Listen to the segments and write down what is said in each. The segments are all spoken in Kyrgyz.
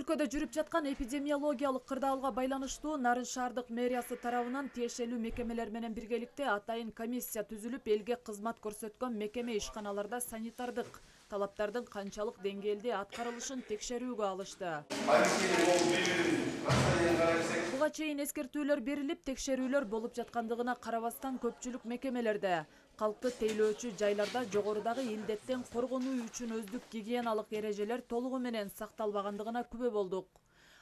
Өлкөдө жүрүп жаткан эпидемиологиялык кырдаалга байланыштуу Нарын шаардык мэриясы тарабынан тиешелүү мекемелер менен биргеликте атайын комиссия түзүлүп, элге кызмат көрсөткөн мекеме ишканаларда санитардык талаптардын канчалык деңгээлде аткарылышын текшерүүгө алышты. Буга чейин эскертүүлөр берилип, текшерүүлөр болуп жаткандыгына карабастан көпчүлүк мекемелерде калкты тейлөөчү жайларда жогорудагы илдеттен коргонуу үчүн өздүк гигиеналык эрежелер толугу менен сакталбагандыгына күбө болдук.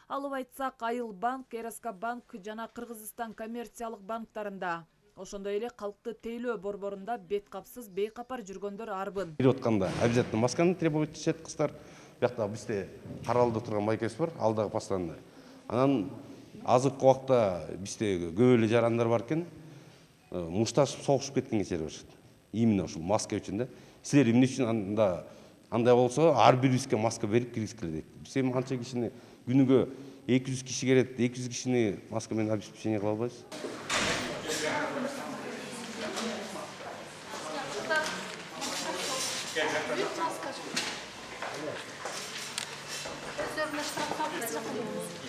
Алып айтсак, Айыл банк, РСК банк жана Кыргызстан коммерциялык банктарында, ошондой эле калкты тейлөө борборунда бет капсыз, бейкапар жүргөндөр арбын. Кирип атканда обязательно масканы требовать этишет кыздар. Биякта бизде каралды турган майкасы бар, алдагы постоянно. Анан азыркы убакта бизде көп эле жарандар бар экен. Мушташып согушуп кеткенге чейин башат. Именно ушул маска үчүн да. Силер эмне үчүн андай болсо, ар бирибизге маска берип киргизгиле дейт. Биз эми канча кишини күнүгө 200 киши келет, 200 кишини маска менен обеспечение кыла албайбыз.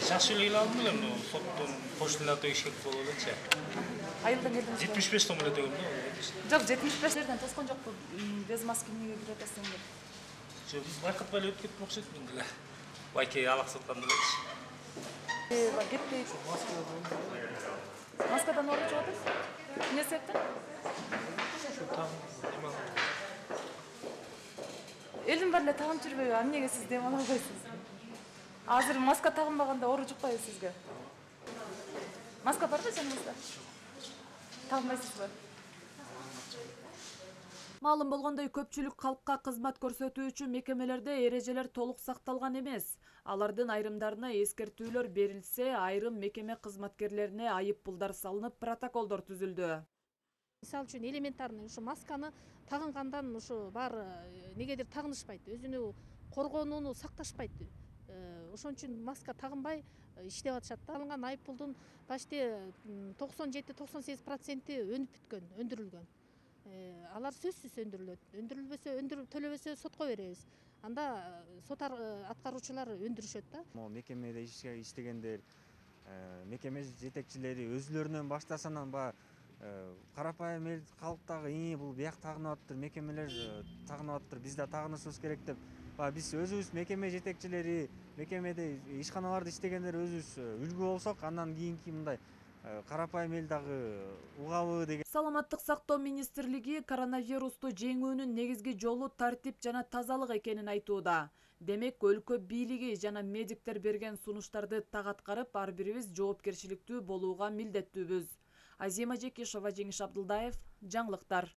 Жакшы эле алдым эле, соттон пошталар тегишек болуп элечи. Айылдан келдиңиз. 75 сом эле төгөм да. Жок, 75-терден тоскон жокпу. Без маски эмнеге кире атасың деп. Жок, байкатпай эле өтүп кетип окшойт мен деле. Байке алак саткан делечи. Кетпей. Маскадан ооруп жатасыз? Эмне себептен? Элдин баары эле тагынып жүрбөйбү? Эмнеге сиз дем ала албайсыз? Азыр маска тагынбаганда оору жукпайбы сизге? Маска барбы жаныңызда? Тагынбайсызбы? Маалым болгондой, көпчүлүк калкка кызмат көрсөтүүчү мекемелерде эрежелер толук сакталган эмес. Алардын айрымдарына эскертүүлөр берилсе, айрым мекеме кызматкерлерине айып пулдар салынып, протоколдор түзүлдү. Мисалы үчүн элементарный ушу масканы тагынгандан ушу баары негедир тагынышпайт, өзүнү коргонууну сакташпайт. Ошон үчүн маска тагынбай иштеп атышат. Алынган айып пулдун почти 97-98% өнүп бүткөн, өндүрүлгөн. Алар сөзсүз өндүрүлөт. Төлөбөсө сотко беребиз. Анда сот аткаруучулар өндүрүшөт да. Мекемеде иштегендер, мекеме жетекчилери өзүлөрүнөн баштасанан карапайым эл калктагы бул бияк тагынып атыптыр, мекемелер тагынып атыптыр, биз да тагынышыбыз керек деп. Биз өзүбүз мекеме жетекчилери, мекемеде ишканаларда иштегендер өзүбүз үлгү болсок, андан кийинки мындай карапайым эл дагы угабы деген. Саламаттык сактоо министрлиги коронавирусту жеңүүнүн негизги жолу тартип жана тазалык экенин айтууда. Демек, өлкө бийлиги жана медиктер берген сунуштарды так аткарып, ар бирибиз жоопкерчиликтүү болууга милдеттүүбүз. Азима Жекишова, Жеңиш Абдылдаев, жаңылыктар.